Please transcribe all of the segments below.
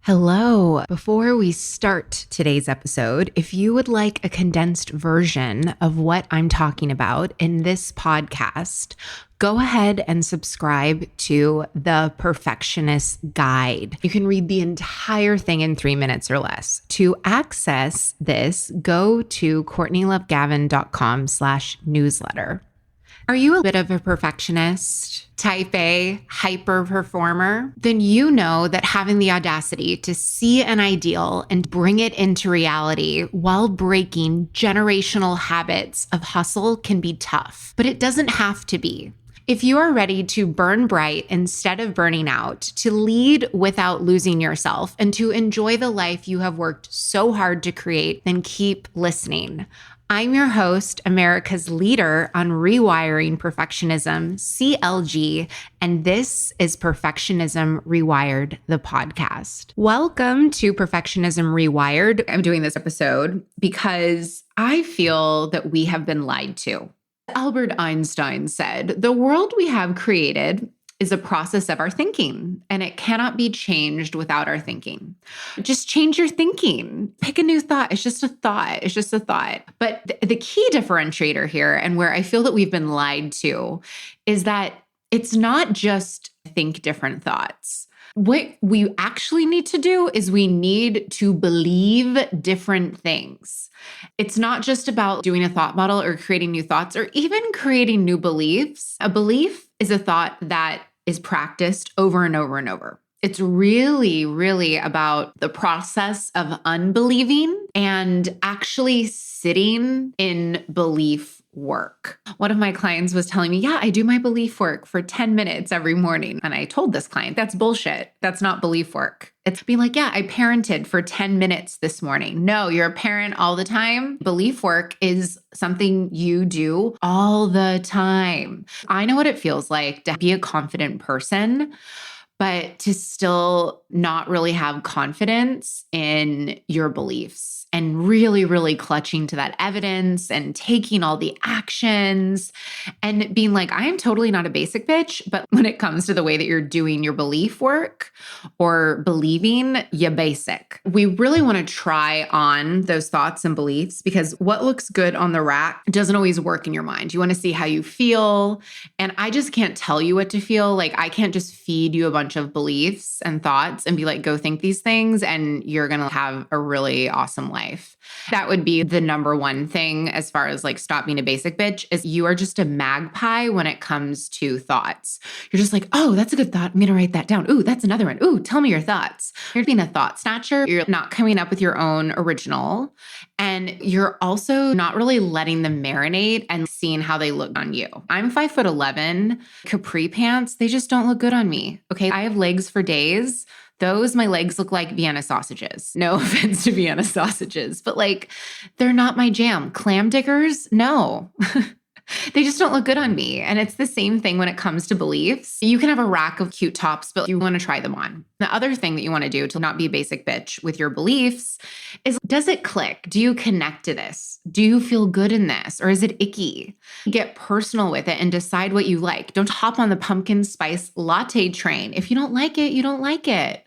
Hello. Before we start today's episode, if you would like a condensed version of what I'm talking about in this podcast, go ahead and subscribe to The Perfectionist Guide. You can read the entire thing in 3 minutes or less. To access this, go to CourtneyLoveGavin.com/newsletter. Are you a bit of a perfectionist, type A, hyper performer? Then you know that having the audacity to see an ideal and bring it into reality while breaking generational habits of hustle can be tough, but it doesn't have to be. If you are ready to burn bright instead of burning out, to lead without losing yourself, and to enjoy the life you have worked so hard to create, then keep listening. I'm your host, America's leader on rewiring perfectionism, CLG, and this is Perfectionism Rewired, the podcast. Welcome to Perfectionism Rewired. I'm doing this episode because I feel that we have been lied to. Albert Einstein said, "The world we have created is a process of our thinking, and it cannot be changed without our thinking." Just change your thinking. Pick a new thought. It's just a thought. It's just a thought. But the key differentiator here, and where I feel that we've been lied to, is that it's not just think different thoughts. What we actually need to do is we need to believe different things. It's not just about doing a thought model or creating new thoughts or even creating new beliefs. A belief is a thought that is practiced over and over and over. It's really, really about the process of unbelieving and actually sitting in belief work. One of my clients was telling me, yeah, I do my belief work for 10 minutes every morning. And I told this client, that's bullshit. That's not belief work. It's being like, yeah, I parented for 10 minutes this morning. No, you're a parent all the time. Belief work is something you do all the time. I know what it feels like to be a confident person, but to still not really have confidence in your beliefs and really, really clutching to that evidence and taking all the actions and being like, I am totally not a basic bitch, but when it comes to the way that you're doing your belief work or believing, you're basic. We really want to try on those thoughts and beliefs because what looks good on the rack doesn't always work in your mind. You want to see how you feel. And I just can't tell you what to feel. Like I can't just feed you a bunch of beliefs and thoughts and be like, go think these things and you're going to have a really awesome life. That would be the number one thing as far as like stop being a basic bitch is you are just a magpie when it comes to thoughts. You're just like, oh, that's a good thought. I'm going to write that down. Ooh, that's another one. Ooh, tell me your thoughts. You're being a thought snatcher. You're not coming up with your own original. And you're also not really letting them marinate and seeing how they look on you. I'm 5'11", capri pants. They just don't look good on me. Okay. I have legs for days. My legs look like Vienna sausages. No offense to Vienna sausages, but like, they're not my jam. Clam diggers? No. They just don't look good on me. And it's the same thing when it comes to beliefs. You can have a rack of cute tops, but you want to try them on. The other thing that you want to do to not be a basic bitch with your beliefs is, does it click? Do you connect to this? Do you feel good in this? Or is it icky? Get personal with it and decide what you like. Don't hop on the pumpkin spice latte train. If you don't like it, you don't like it.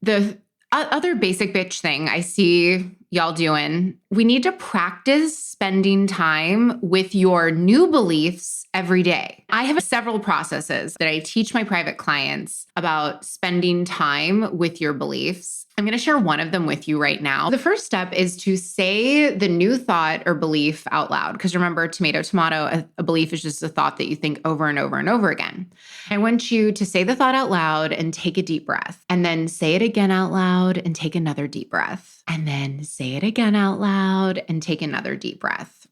The other basic bitch thing I see y'all doing, we need to practice spending time with your new beliefs every day. I have several processes that I teach my private clients about spending time with your beliefs. I'm going to share one of them with you right now. The first step is to say the new thought or belief out loud. Because remember, tomato, a belief is just a thought that you think over and over and over again. I want you to say the thought out loud and take a deep breath. And then say it again out loud and take another deep breath. And then say it again out loud and take another deep breath.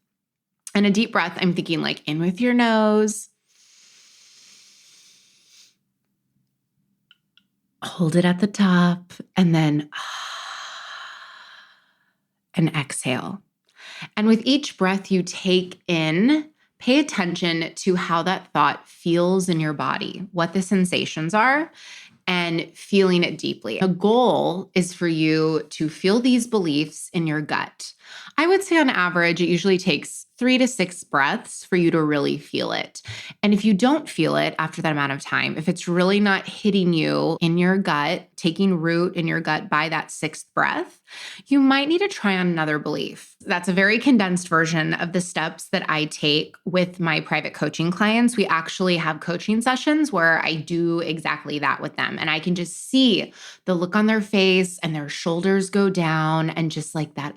And a deep breath, I'm thinking like in with your nose. Hold it at the top and then and exhale. And with each breath you take in, pay attention to how that thought feels in your body, what the sensations are, and feeling it deeply. The goal is for you to feel these beliefs in your gut. I would say on average, it usually takes 3 to 6 breaths for you to really feel it. And if you don't feel it after that amount of time, if it's really not hitting you in your gut, taking root in your gut by that sixth breath, you might need to try on another belief. That's a very condensed version of the steps that I take with my private coaching clients. We actually have coaching sessions where I do exactly that with them. And I can just see the look on their face and their shoulders go down and just like that,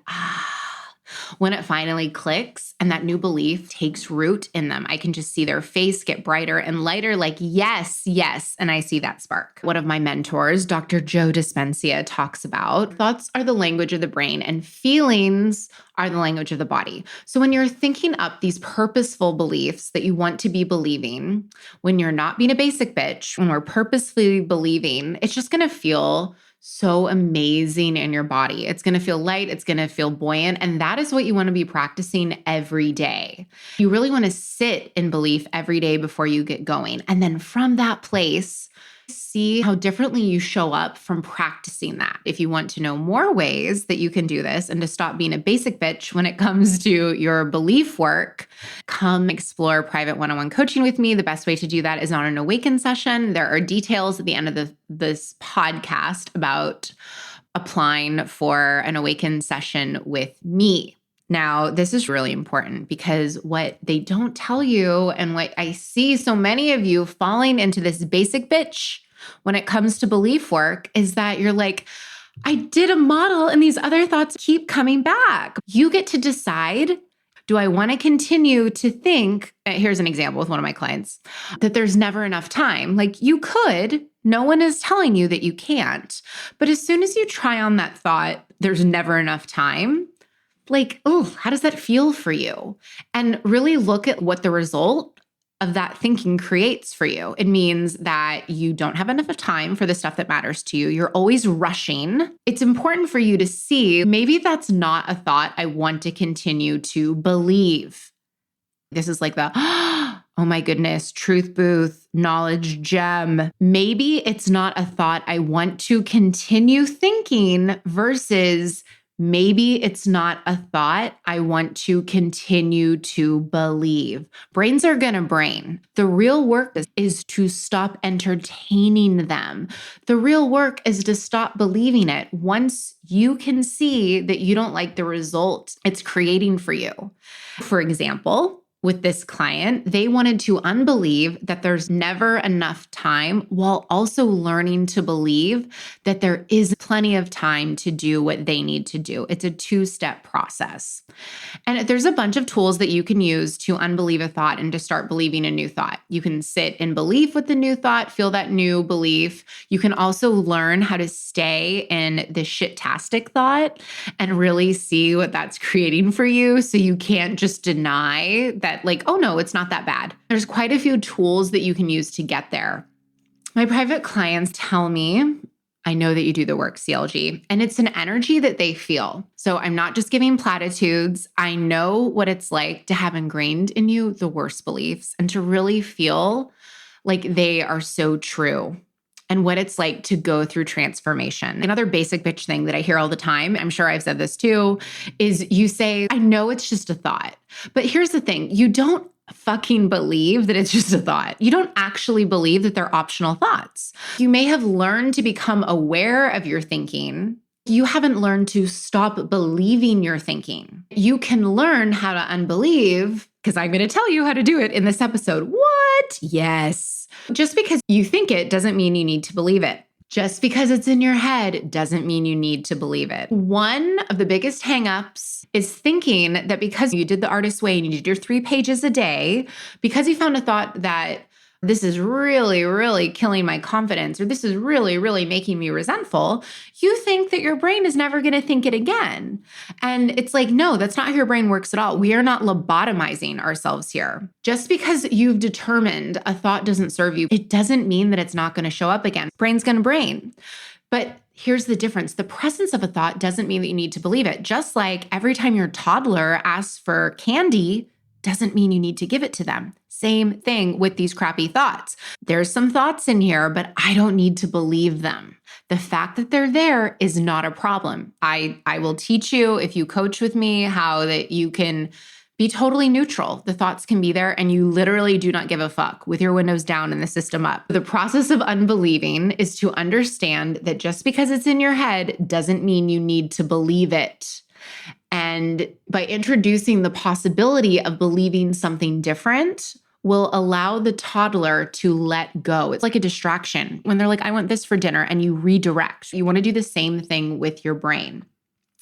when it finally clicks and that new belief takes root in them. I can just see their face get brighter and lighter, like, yes, yes. And I see that spark. One of my mentors, Dr. Joe Dispenza, talks about thoughts are the language of the brain and feelings are the language of the body. So when you're thinking up these purposeful beliefs that you want to be believing, when you're not being a basic bitch, when we're purposefully believing, it's just going to feel so amazing in your body. It's going to feel light. It's going to feel buoyant. And that is what you want to be practicing every day. You really want to sit in belief every day before you get going. And then from that place, see how differently you show up from practicing that. If you want to know more ways that you can do this and to stop being a basic bitch when it comes to your belief work, come explore private one-on-one coaching with me. The best way to do that is on an Awaken session. There are details at the end of this podcast about applying for an Awaken session with me. Now, this is really important because what they don't tell you and what I see so many of you falling into this basic bitch when it comes to belief work is that you're like, I did a model and these other thoughts keep coming back. You get to decide, do I want to continue to think, here's an example with one of my clients, that there's never enough time. Like you could, no one is telling you that you can't. But as soon as you try on that thought, there's never enough time, like, oh, how does that feel for you? And really look at what the result of that thinking creates for you. It means that you don't have enough time for the stuff that matters to you. You're always rushing. It's important for you to see, maybe that's not a thought I want to continue to believe. This is like the, oh my goodness, truth booth, knowledge gem. Maybe it's not a thought I want to continue thinking versus maybe it's not a thought I want to continue to believe. Brains are going to brain. The real work is to stop entertaining them. The real work is to stop believing it once you can see that you don't like the result it's creating for you. For example, with this client, they wanted to unbelieve that there's never enough time while also learning to believe that there is plenty of time to do what they need to do. It's a two-step process. And there's a bunch of tools that you can use to unbelieve a thought and to start believing a new thought. You can sit in belief with the new thought, feel that new belief. You can also learn how to stay in the shit-tastic thought and really see what that's creating for you so you can't just deny that like, oh no, it's not that bad. There's quite a few tools that you can use to get there. My private clients tell me, I know that you do the work, CLG, and it's an energy that they feel. So I'm not just giving platitudes. I know what it's like to have ingrained in you the worst beliefs and to really feel like they are so true. And what it's like to go through transformation. Another basic bitch thing that I hear all the time, I'm sure I've said this too, is you say, I know it's just a thought. But here's the thing, you don't fucking believe that it's just a thought. You don't actually believe that they're optional thoughts. You may have learned to become aware of your thinking. You haven't learned to stop believing your thinking. You can learn how to unbelieve, because I'm going to tell you how to do it in this episode. What? Yes. Just because you think it doesn't mean you need to believe it. Just because it's in your head doesn't mean you need to believe it. One of the biggest hangups is thinking that because you did the artist's way and you did your 3 pages a day, because you found a thought that this is really, really killing my confidence, or this is really, really making me resentful, you think that your brain is never going to think it again. And it's like, no, that's not how your brain works at all. We are not lobotomizing ourselves here. Just because you've determined a thought doesn't serve you, it doesn't mean that it's not going to show up again. Brain's going to brain. But here's the difference. The presence of a thought doesn't mean that you need to believe it. Just like every time your toddler asks for candy, doesn't mean you need to give it to them. Same thing with these crappy thoughts. There's some thoughts in here, but I don't need to believe them. The fact that they're there is not a problem. I will teach you, if you coach with me, how that you can Be totally neutral. The thoughts can be there and you literally do not give a fuck with your windows down and the system up. The process of unbelieving is to understand that just because it's in your head doesn't mean you need to believe it. And by introducing the possibility of believing something different will allow the toddler to let go. It's like a distraction. When they're like, I want this for dinner, and you redirect. You want to do the same thing with your brain.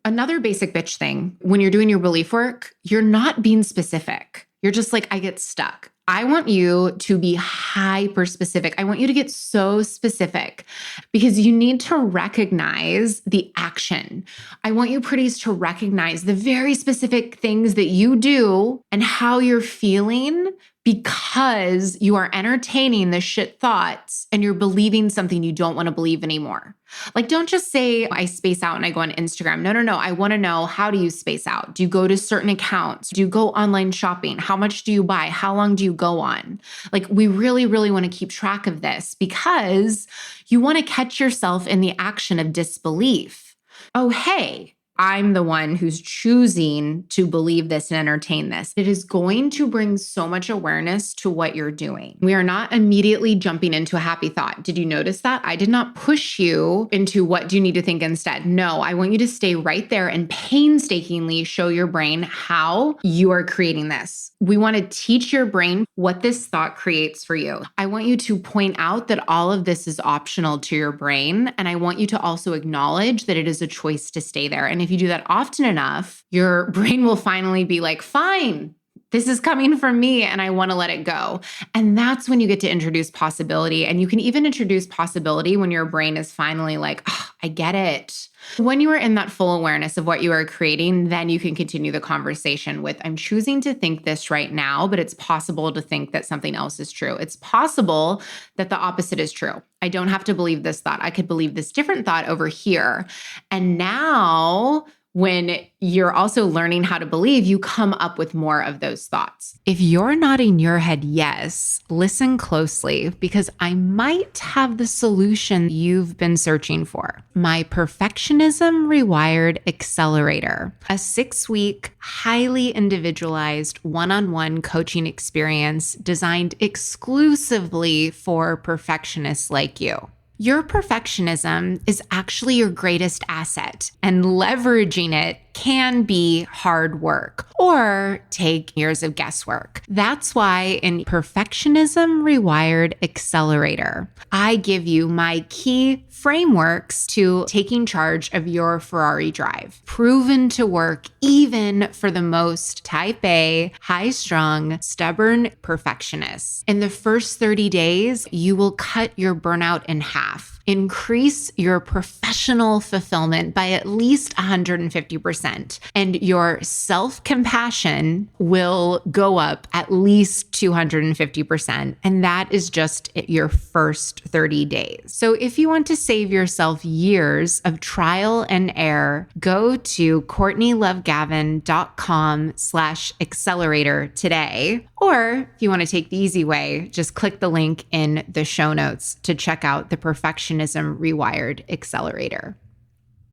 Another basic bitch thing, when you're doing your belief work, you're not being specific. You're just like, I get stuck. I want you to be hyper specific. I want you to get so specific because you need to recognize the action. I want you pretties to recognize the very specific things that you do and how you're feeling because you are entertaining the shit thoughts and you're believing something you don't want to believe anymore. Like, don't just say, I space out and I go on Instagram. No. I want to know, how do you space out? Do you go to certain accounts? Do you go online shopping? How much do you buy? How long do you go on? Like, we really, really want to keep track of this because you want to catch yourself in the action of disbelief. Oh, hey, I'm the one who's choosing to believe this and entertain this. It is going to bring so much awareness to what you're doing. We are not immediately jumping into a happy thought. Did you notice that? I did not push you into what do you need to think instead. No, I want you to stay right there and painstakingly show your brain how you are creating this. We want to teach your brain what this thought creates for you. I want you to point out that all of this is optional to your brain. And I want you to also acknowledge that it is a choice to stay there. And if you do that often enough, your brain will finally be like, fine, this is coming from me and I want to let it go. And that's when you get to introduce possibility. And you can even introduce possibility when your brain is finally like, oh, I get it. When you are in that full awareness of what you are creating, then you can continue the conversation with, I'm choosing to think this right now, but it's possible to think that something else is true. It's possible that the opposite is true. I don't have to believe this thought. I could believe this different thought over here. And now, when you're also learning how to believe, you come up with more of those thoughts. If you're nodding your head yes, listen closely because I might have the solution you've been searching for. My Perfectionism Rewired Accelerator, a 6-week, highly individualized one-on-one coaching experience designed exclusively for perfectionists like you. Your perfectionism is actually your greatest asset, and leveraging it can be hard work or take years of guesswork. That's why in Perfectionism Rewired Accelerator, I give you my key frameworks to taking charge of your Ferrari drive, proven to work even for the most type A, high-strung, stubborn perfectionists. In the first 30 days, you will cut your burnout in half, increase your professional fulfillment by at least 150%, and your self-compassion will go up at least 250%. And that is just your first 30 days. So if you want to save yourself years of trial and error, go to CourtneyLoveGavin.com/accelerator today. Or if you want to take the easy way, just click the link in the show notes to check out the Perfectionism Rewired Accelerator.